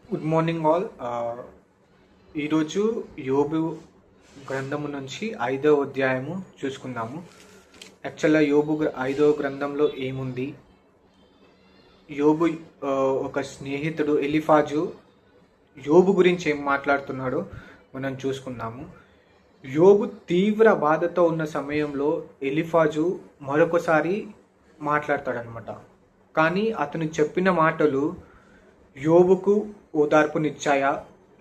Good morning all. ఈరోజు యోబు గ్రంథము నుంచి 5వ అధ్యాయము చూసుకుందాము. యాక్చువల్గా యోబు 5వ గ్రంథంలో ఏముంది? యోబు ఒక స్నేహితుడు ఎలిఫాజు యోబు గురించి ఏం మాట్లాడుతున్నాడో మనం చూసుకుందాము. యోబు తీవ్ర బాధతో ఉన్న సమయంలో ఎలిఫాజు మరొకసారి మాట్లాడతాడనమాట. కానీ అతను చెప్పిన మాటలు యోబుకు ఓదార్పునిచ్చాయా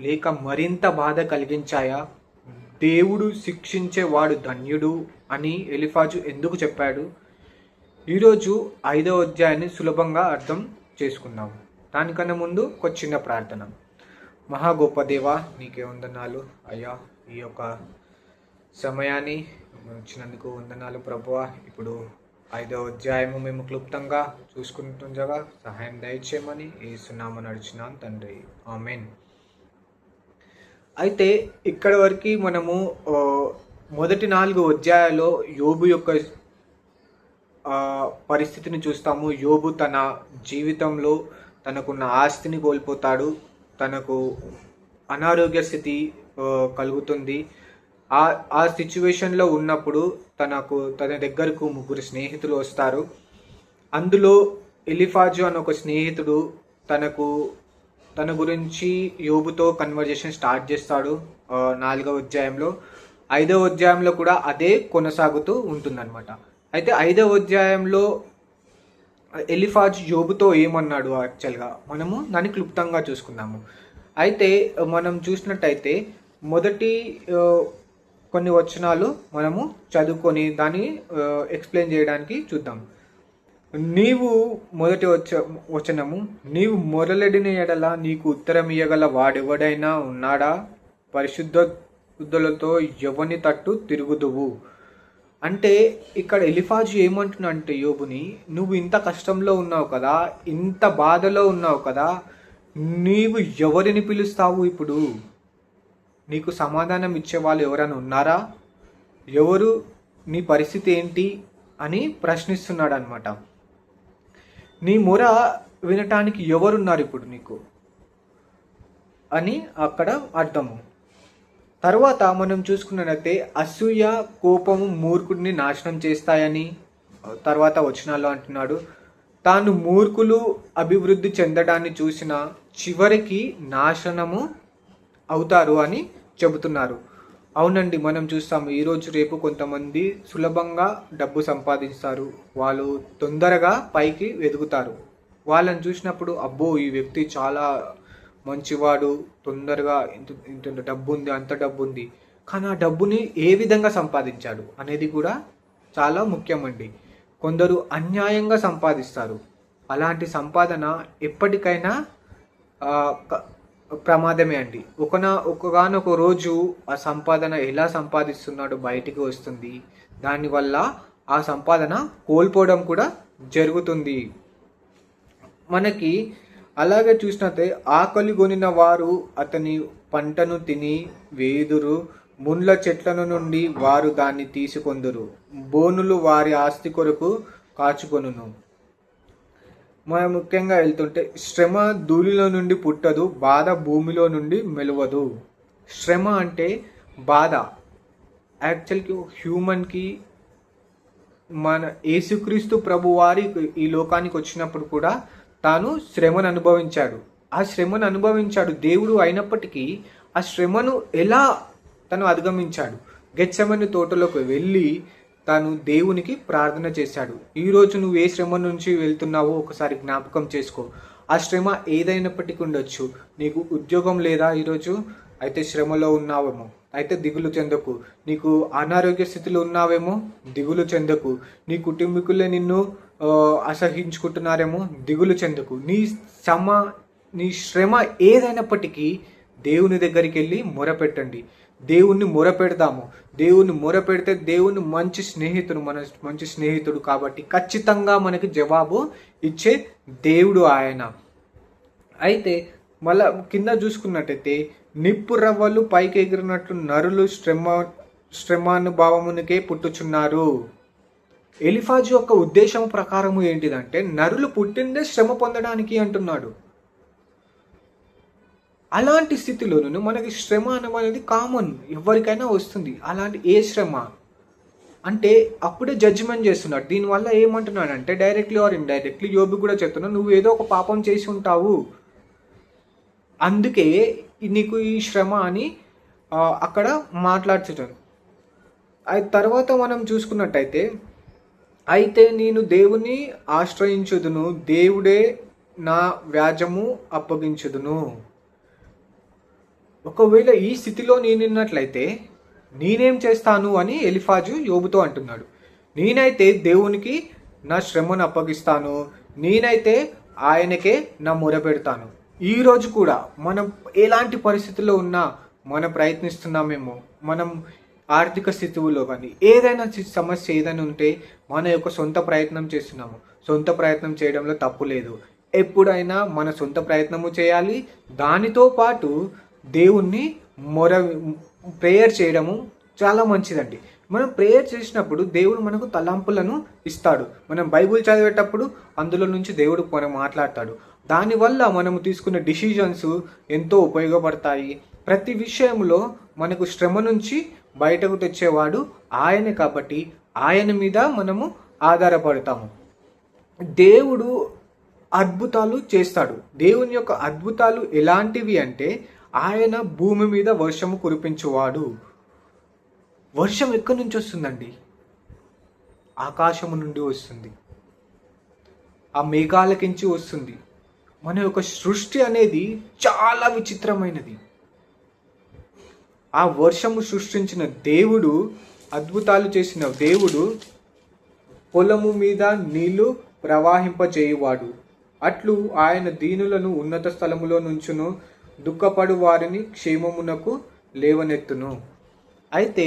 లేక మరింత బాధ కలిగించాయా? దేవుడు శిక్షించేవాడు ధన్యుడు అని ఎలిఫాజు ఎందుకు చెప్పాడు? ఈరోజు 5వ అధ్యాయాన్ని సులభంగా అర్థం చేసుకుందాము. దానికన్నా ముందు ఒక చిన్న ప్రార్థన. మహా గొప్ప దేవా, నీకే వందనాలు అయ్యా. ఈ యొక్క సమయాన్ని ఇచ్చినందుకు వందనాలు ప్రభువా. ఇప్పుడు 5వ అధ్యాయము మేము క్లుప్తంగా చూసుకుంటుండగా సహాయం దయచేయమని యేసునామమున నడిచినాను తండ్రి, ఆమేన్. అయితే ఇక్కడ వరకు మనము మొదటి 4 అధ్యాయాల్లో యోబు యొక్క పరిస్థితిని చూస్తాము. యోబు తన జీవితంలో తనకున్న ఆస్తిని కోల్పోతాడు, తనకు అనారోగ్య స్థితి కలుగుతుంది. ఆ సిచ్యువేషన్లో ఉన్నప్పుడు తన దగ్గరకు 3 స్నేహితులు వస్తారు. అందులో ఎలిఫాజు అని ఒక స్నేహితుడు తన గురించి యోబుతో కన్వర్జేషన్ స్టార్ట్ చేస్తాడు 4వ అధ్యాయంలో. 5వ అధ్యాయంలో కూడా అదే కొనసాగుతూ ఉంటుందన్నమాట. అయితే 5వ అధ్యాయంలో ఎలిఫాజు యోబుతో ఏమన్నాడు యాక్చువల్గా మనము దాన్ని క్లుప్తంగా చూసుకుందాము. అయితే మనం చూసినట్టయితే మొదటి కొన్ని వచనాలు మనము చదువుకొని దాన్ని ఎక్స్ప్లెయిన్ చేయడానికి చూద్దాం. మొదటి వచనము, నీవు మొరలెడిన ఎడల నీకు ఉత్తరం ఇయ్యగల వాడెవడైనా ఉన్నాడా? పరిశుద్ధులతో ఎవని తట్టు తిరుగుదువు. అంటే ఇక్కడ ఎలిఫాజు ఏమంటున్నా అంటే యోబుని, నువ్వు ఇంత కష్టంలో ఉన్నావు కదా, ఇంత బాధలో ఉన్నావు కదా, నీవు ఎవరిని పిలుస్తావు? ఇప్పుడు నీకు సమాధానం ఇచ్చే వాళ్ళు ఎవరైనా ఉన్నారా? ఎవరు? నీ పరిస్థితి ఏంటి అని ప్రశ్నిస్తున్నాడు అనమాట. నీ మొర వినటానికి ఎవరున్నారు ఇప్పుడు నీకు అని అక్కడ అర్థము. తర్వాత మనం చూసుకున్నట్లయితే అసూయ, కోపము మూర్ఖుడిని నాశనం చేస్తాయని తర్వాత వచనాల్లో అంటున్నాడు. తాను మూర్ఖులు అభివృద్ధి చెందడాన్ని చూసిన చివరికి నాశనము అవుతారు అని చెబుతున్నారు. అవునండి, మనం చూస్తాము ఈరోజు రేపు కొంతమంది సులభంగా డబ్బు సంపాదిస్తారు, వాళ్ళు తొందరగా పైకి ఎదుగుతారు. వాళ్ళని చూసినప్పుడు అబ్బో ఈ వ్యక్తి చాలా మంచివాడు, తొందరగా ఇంత డబ్బు ఉంది, అంత డబ్బు ఉంది. కానీ ఆ డబ్బుని ఏ విధంగా సంపాదించాడు అనేది కూడా చాలా ముఖ్యమండి. కొందరు అన్యాయంగా సంపాదిస్తారు. అలాంటి సంపాదన ఎప్పటికైనా ప్రమాదమే అండి. ఒకగానొక రోజు ఆ సంపాదన ఎలా సంపాదిస్తున్నాడో బయటికి వస్తుంది. దానివల్ల ఆ సంపాదన కోల్పోవడం కూడా జరుగుతుంది. మనకి అలాగే చూసినట్టే ఆకలి కొనిన వారు అతని పంటను తిని వేదురు, ముండ్ల చెట్లను నుండి వారు దాన్ని తీసుకొందురు, బోనులు వారి ఆస్తి కొరకు కాచుకొనును. మనం ముఖ్యంగా వెళ్తుంటే శ్రమ ధూళిలో నుండి పుట్టదు, బాధ భూమిలో నుండి మెలవదు. శ్రమ అంటే బాధ. యాక్చువల్కి హ్యూమన్కి మన యేసుక్రీస్తు ప్రభు వారి ఈ లోకానికి వచ్చినప్పుడు కూడా తాను శ్రమను అనుభవించాడు. ఆ శ్రమను అనుభవించాడు దేవుడు అయినప్పటికీ ఆ శ్రమను ఎలా తను అధిగమించాడు? గెత్సెమని తోటలోకి వెళ్ళి తాను దేవునికి ప్రార్థన చేశాడు. ఈరోజు నువ్వు ఏ శ్రమ నుంచి వెళ్తున్నావో ఒకసారి జ్ఞాపకం చేసుకో. ఆ శ్రమ ఏదైనప్పటికీ ఉండొచ్చు. నీకు ఉద్యోగం లేదా ఈరోజు? అయితే శ్రమలో ఉన్నావేమో, అయితే దిగులు చెందకు. నీకు అనారోగ్య స్థితిలో ఉన్నావేమో, దిగులు చెందకు. నీ కుటుంబీకులే నిన్ను అసహించుకుంటున్నారేమో, దిగులు చెందకు. నీ శ్రమ ఏదైనప్పటికీ దేవుని దగ్గరికి వెళ్ళి మొరపెట్టండి. దేవుణ్ణి మొరపెడదాము. దేవుణ్ణి మొరపెడితే దేవుని మంచి స్నేహితుడు కాబట్టి ఖచ్చితంగా మనకి జవాబు ఇచ్చే దేవుడు ఆయన. అయితే మళ్ళా కింద చూసుకున్నట్టయితే నిప్పు రవ్వలు పైకి ఎగిరినట్లు నరులు శ్రమానుభావమునికే పుట్టుచున్నారు. ఎలిఫాజు యొక్క ఉద్దేశం ప్రకారము ఏంటిదంటే నరులు పుట్టిందే శ్రమ పొందడానికి అంటున్నాడు. అలాంటి స్థితిలోనూ మనకి శ్రమ అనేది కామన్, ఎవరికైనా వస్తుంది. అలాంటి ఏ శ్రమ అంటే అప్పుడే జడ్జిమెంట్ చేస్తున్నాడు. దీనివల్ల ఏమంటున్నాడంటే డైరెక్ట్లీ ఆర్ ఇండైరెక్ట్లీ యోబు కూడా చెప్తున్నాడు, నువ్వు ఏదో ఒక పాపం చేసి ఉంటావు, అందుకే నీకు ఈ శ్రమ అని అక్కడ మాట్లాడుతున్నాడు. తర్వాత మనం చూసుకున్నట్టయితే, అయితే నేను దేవుని ఆశ్రయించుదును, దేవుడే నా వ్యాజము అప్పగించుదును. ఒకవేళ ఈ స్థితిలో నేనున్నట్లయితే నేనేం చేస్తాను అని ఎలీఫజు యోబుతో అంటున్నాడు. నేనైతే దేవునికి నా శ్రమను అప్పగిస్తాను, నేనైతే ఆయనకే నా మొర పెడతాను. ఈరోజు కూడా మనం ఎలాంటి పరిస్థితుల్లో ఉన్నా, మనం ప్రయత్నిస్తున్నామేమో, మనం ఆర్థిక స్థితిలో కానీ ఏదైనా సమస్య ఏదైనా ఉంటే మన యొక్క సొంత ప్రయత్నం చేస్తున్నాము. సొంత ప్రయత్నం చేయడంలో తప్పు లేదు. ఎప్పుడైనా మన సొంత ప్రయత్నము చేయాలి, దానితో పాటు దేవుణ్ణి ప్రేయర్ చేయడము చాలా మంచిదండి. మనం ప్రేయర్ చేసినప్పుడు దేవుడు మనకు తలంపులను ఇస్తాడు. మనం బైబుల్ చదివేటప్పుడు అందులో నుంచి దేవుడు మనం మాట్లాడతాడు. దానివల్ల మనము తీసుకునే డిసిజన్స్ ఎంతో ఉపయోగపడతాయి. ప్రతి విషయంలో మనకు శ్రమ నుంచి బయటకు తెచ్చేవాడు ఆయనే, కాబట్టి ఆయన మీద మనము ఆధారపడతాము. దేవుడు అద్భుతాలు చేస్తాడు. దేవుని యొక్క అద్భుతాలు ఎలాంటివి అంటే, ఆయన భూమి మీద వర్షము కురిపించువాడు. వర్షం ఎక్కడి నుంచి వస్తుందండి? ఆకాశము నుండి వస్తుంది, ఆ మేఘాలకించి వస్తుంది. మన యొక్క సృష్టి అనేది చాలా విచిత్రమైనది. ఆ వర్షము సృష్టించిన దేవుడు, అద్భుతాలు చేసిన దేవుడు పొలము మీద నీళ్లు ప్రవాహింపచేయువాడు. అట్లు ఆయన దీనులను ఉన్నత స్థలములో నుంచును, దుఃఖపడు వారిని క్షేమమునకు లేవనెత్తును. అయితే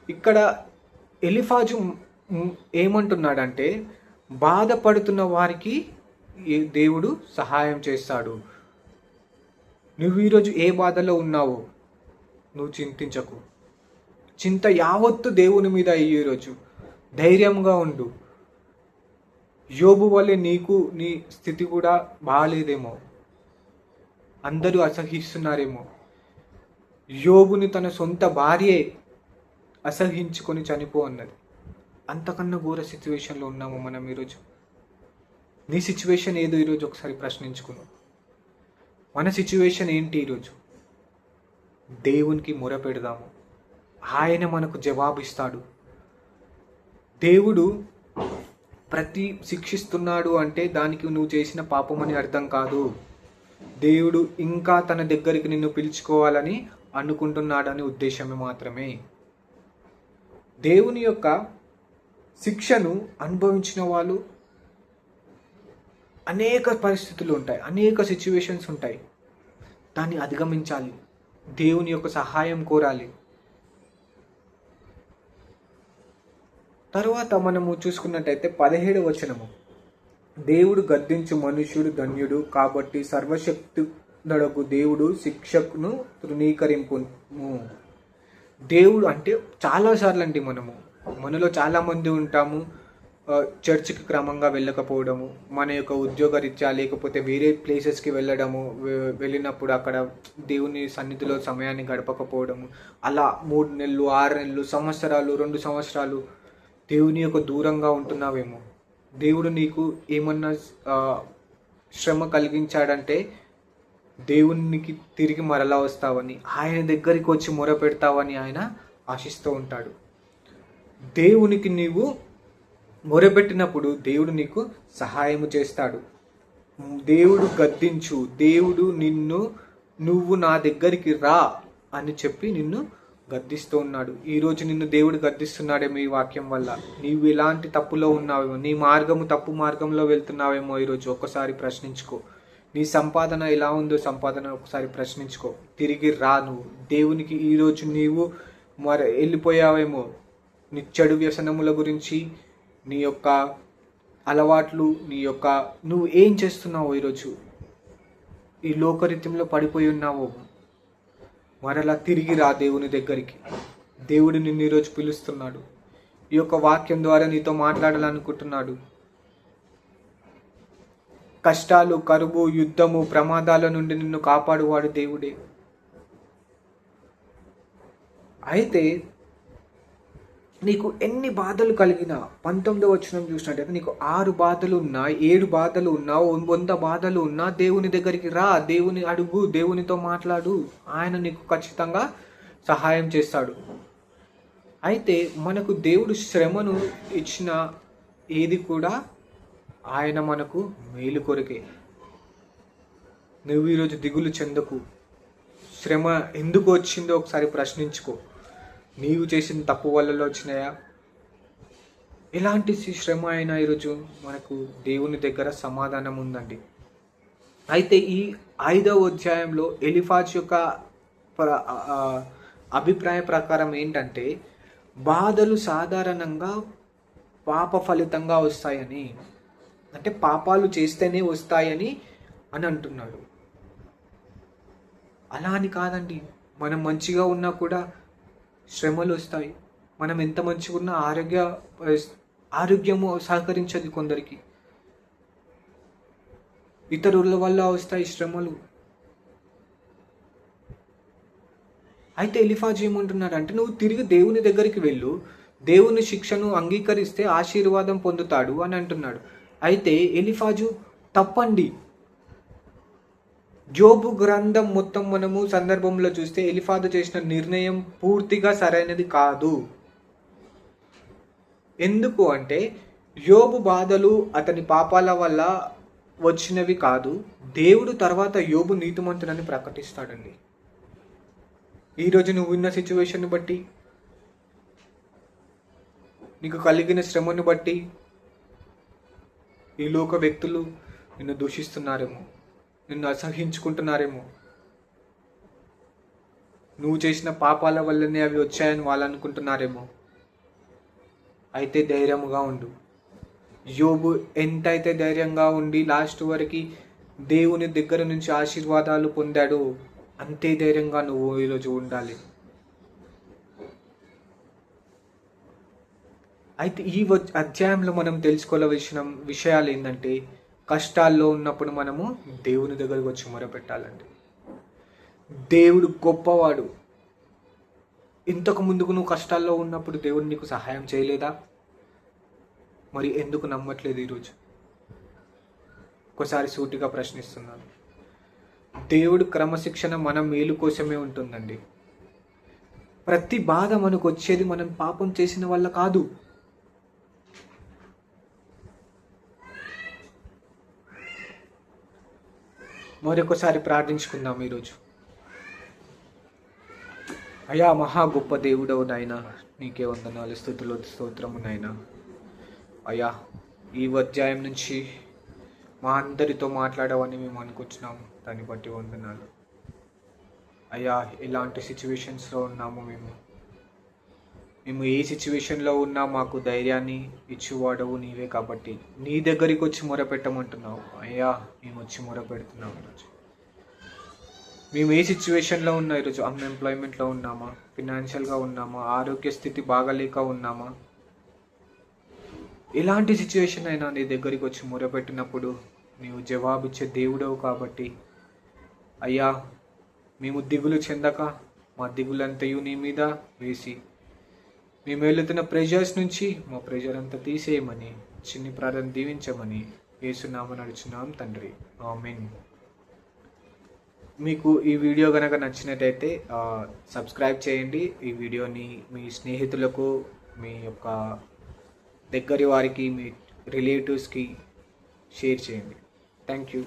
ఇక్కడ ఎలీఫజు ఏమంటున్నాడంటే, బాధపడుతున్న వారికి దేవుడు సహాయం చేస్తాడు. నువ్వు ఈరోజు ఏ బాధలో ఉన్నావో నువ్వు చింతించకు. చింత యావత్తు దేవుని మీద ఈరోజు ధైర్యంగా ఉండు. యోబు వల్లే నీకు నీ స్థితి కూడా బాగాలేదేమో, అందరూ అసహిస్తున్నారేమో. యోబుని తన సొంత భార్యే అసహించుకొని చనిపో అన్నది. అంతకన్నా ఘోర సిచ్యువేషన్లో ఉన్నాము మనం ఈరోజు. నీ సిచ్యువేషన్ ఏదో ఈరోజు ఒకసారి ప్రశ్నించుకున్నాం. మన సిచ్యువేషన్ ఏంటి ఈరోజు? దేవునికి మొర పెడదాము, ఆయన మనకు జవాబు ఇస్తాడు. దేవుడు ప్రతి శిక్షిస్తున్నాడు అంటే దానికి నువ్వు చేసిన పాపం అని అర్థం కాదు. దేవుడు ఇంకా తన దగ్గరికి నిన్ను పిలుచుకోవాలని అనుకుంటున్నాడని ఉద్దేశమే మాత్రమే. దేవుని యొక్క శిక్షను అనుభవించిన వాళ్ళు అనేక పరిస్థితులు ఉంటాయి, అనేక సిచ్యువేషన్స్ ఉంటాయి. దాన్ని అధిగమించాలి, దేవుని యొక్క సహాయం కోరాలి. తరువాత మనము చూసుకున్నట్టయితే 17వ వచనము, దేవుడు గద్దించు మనుష్యుడు ధన్యుడు, కాబట్టి సర్వశక్తుడగు దేవుడు శిక్షకును తృణీకరింపును. దేవుడు అంటే చాలాసార్లు అండి మనలో చాలామంది ఉంటాము చర్చికి క్రమంగా వెళ్ళకపోవడము, మన యొక్క ఉద్యోగరీత్యా లేకపోతే వేరే ప్లేసెస్కి వెళ్ళినప్పుడు అక్కడ దేవుని సన్నిధిలో సమయాన్ని గడపకపోవడము, అలా 3 నెలలు 6 నెలలు సంవత్సరాలు 2 సంవత్సరాలు దేవుని యొక్క దూరంగా ఉంటున్నావేమో. దేవుడు నీకు ఏమన్నా శ్రమ కలిగించాడంటే దేవునికి తిరిగి మరలా వస్తావని, ఆయన దగ్గరికి వచ్చి మొర పెడతావని ఆయన ఆశిస్తూ ఉంటాడు. దేవునికి నీవు మొరపెట్టినప్పుడు దేవుడు నీకు సహాయము చేస్తాడు. దేవుడు గద్దించు, దేవుడు నువ్వు నా దగ్గరికి రా అని చెప్పి నిన్ను గద్దిస్తూ ఉన్నాడు. ఈరోజు నిన్ను దేవుడు గద్దిస్తున్నాడేమో ఈ వాక్యం వల్ల. నీవు ఎలాంటి తప్పులో ఉన్నావేమో, నీ మార్గము తప్పు మార్గంలో వెళ్తున్నావేమో ఈరోజు ఒక్కసారి ప్రశ్నించుకో. నీ సంపాదన ఎలా ఉందో సంపాదన ఒకసారి ప్రశ్నించుకో. తిరిగి రా. నువ్వు దేవునికి ఈరోజు నీవు వెళ్ళిపోయావేమో నీ చెడు వ్యసనముల గురించి, నీ యొక్క అలవాట్లు, నువ్వు ఏం చేస్తున్నావో ఈరోజు ఈ లోకరీత్యంలో పడిపోయి ఉన్నావో, మరలా తిరిగి రా దేవుని దగ్గరికి. దేవుడు నిన్ను ఈరోజు పిలుస్తున్నాడు. ఈ యొక్క వాక్యం ద్వారా నీతో మాట్లాడాలనుకుంటున్నాడు. కష్టాలు, కరువు, యుద్ధము, ప్రమాదాల నుండి నిన్ను కాపాడువాడు దేవుడే. అయితే నీకు ఎన్ని బాధలు కలిగినా 19వ వచనం చూసినట్టయితే నీకు 6 బాధలు ఉన్నా, 7 బాధలు ఉన్నా, 100 బాధలు ఉన్నా దేవుని దగ్గరికి రా, దేవుని అడుగు, దేవునితో మాట్లాడు. ఆయన నీకు ఖచ్చితంగా సహాయం చేస్తాడు. అయితే మనకు దేవుడు శ్రమను ఇచ్చిన ఏది కూడా ఆయన మనకు మేలు కొరకే. నువ్వు ఈరోజు దిగులు చెందకు. శ్రమ ఎందుకు వచ్చిందో ఒకసారి ప్రశ్నించుకో. నీవు చేసిన తప్పు వల్ల వచ్చినాయా? ఎలాంటి శ్రమ అయినా ఈరోజు మనకు దేవుని దగ్గర సమాధానం ఉందండి. అయితే ఈ 5వ అధ్యాయంలో ఎలీఫాజు యొక్క అభిప్రాయ ప్రకారం ఏంటంటే, బాధలు సాధారణంగా పాప ఫలితంగా వస్తాయని, అంటే పాపాలు చేస్తేనే వస్తాయని అని అంటున్నాడు. అలా అని కాదండి. మనం మంచిగా ఉన్నా కూడా శ్రమలు వస్తాయి. మనం ఎంత మంచిగా ఉన్నా ఆరోగ్యము సహకరించదు కొందరికి. ఇతరుల వల్ల వస్తాయి శ్రమలు. అయితే ఎలీఫాజు ఏమంటున్నాడు అంటే, నువ్వు తిరిగి దేవుని దగ్గరికి వెళ్ళు, దేవుని శిక్షను అంగీకరిస్తే ఆశీర్వాదం పొందుతాడు అని అంటున్నాడు. అయితే ఎలీఫాజు తప్పండి. యోబు గ్రంథం మొత్తం మనము సందర్భంలో చూస్తే ఎలీఫాజు చేసిన నిర్ణయం పూర్తిగా సరైనది కాదు. ఎందుకు అంటే, యోబు బాధలు అతని పాపాల వల్ల వచ్చినవి కాదు. దేవుడు తర్వాత యోబు నీతిమంతుడని ప్రకటిస్తాడండి. ఈరోజు నువ్వు ఉన్న సిచ్యువేషన్ బట్టి, నీకు కలిగిన శ్రమను బట్టి ఈ లోక వ్యక్తులు నిన్ను దూషిస్తున్నారేమో, నిన్ను అసహించుకుంటున్నారేమో. నువ్వు చేసిన పాపాల వల్లనే అవి వచ్చాయని వాళ్ళు అనుకుంటున్నారేమో. అయితే ధైర్యముగా ఉండు. యోబు ఎంతైతే ధైర్యంగా ఉండి లాస్ట్ వరకు దేవుని దగ్గర నుంచి ఆశీర్వాదాలు పొందాడో అంతే ధైర్యంగా నువ్వు ఈరోజు ఉండాలి. అయితే ఈ అధ్యాయంలో మనం తెలుసుకోవాల్సిన విషయాలు ఏంటంటే, కష్టాల్లో ఉన్నప్పుడు మనము దేవుని దగ్గరకు వచ్చి మొరపెట్టాలండి. దేవుడు గొప్పవాడు. ఇంతకు ముందుకు నువ్వు కష్టాల్లో ఉన్నప్పుడు దేవుడు నీకు సహాయం చేయలేదా? మరి ఎందుకు నమ్మట్లేదు ఈరోజు? ఒకసారి సూటిగా ప్రశ్నిస్తున్నాను. దేవుడు క్రమశిక్షణ మన మేలు కోసమే ఉంటుందండి. ప్రతి బాధ మనకు వచ్చేది మనం పాపం చేసిన వల్ల కాదు. మరొకసారి ప్రార్థించుకుందాం ఈరోజు. అయా మహా గొప్ప దేవుడవు నాయనా, నీకే వందనాలు, స్తుతులు, స్తోత్రము నాయనా. అయ్యా, ఈ అధ్యాయం నుంచి మా అందరితో మాట్లాడవని మేము అనుకుంటున్నాము. దాన్ని బట్టి వందనాలు అయ్యా. ఎలాంటి సిచ్యువేషన్స్లో ఉన్నాము మేము ఏ సిచ్యువేషన్లో ఉన్నా మాకు ధైర్యాన్ని ఇచ్చేవాడవు నీవే. కాబట్టి నీ దగ్గరికి వచ్చి మొరపెట్టమంటున్నావు అయ్యా. మేము వచ్చి మొరపెడుతున్నాము ఈరోజు. మేము ఏ సిచ్యువేషన్లో ఉన్నా, ఈరోజు అన్ఎంప్లాయ్మెంట్లో ఉన్నామా, ఫినాన్షియల్గా ఉన్నామా, ఆరోగ్య స్థితి బాగలేక ఉన్నామా, ఎలాంటి సిచ్యువేషన్ అయినా నీ దగ్గరికి వచ్చి మొరపెట్టినప్పుడు నీవు జవాబిచ్చే దేవుడవు. కాబట్టి అయ్యా, మేము దిగులు చెందక మా దిగులంతయు నీ మీద వేసి, మేము వెళుతున్న ప్రెజర్స్ నుంచి మా ప్రెజర్ అంతా తీసేయమని, చిన్ని ప్రార్థన దీవించమని యేసునామమున నడుచున్నాం తండ్రి, ఆమేన్. మీకు ఈ వీడియో కనుక నచ్చినట్టయితే సబ్స్క్రైబ్ చేయండి. ఈ వీడియోని మీ స్నేహితులకు, మీ యొక్క దగ్గరి వారికి, మీ రిలేటివ్స్కి షేర్ చేయండి. Thank you.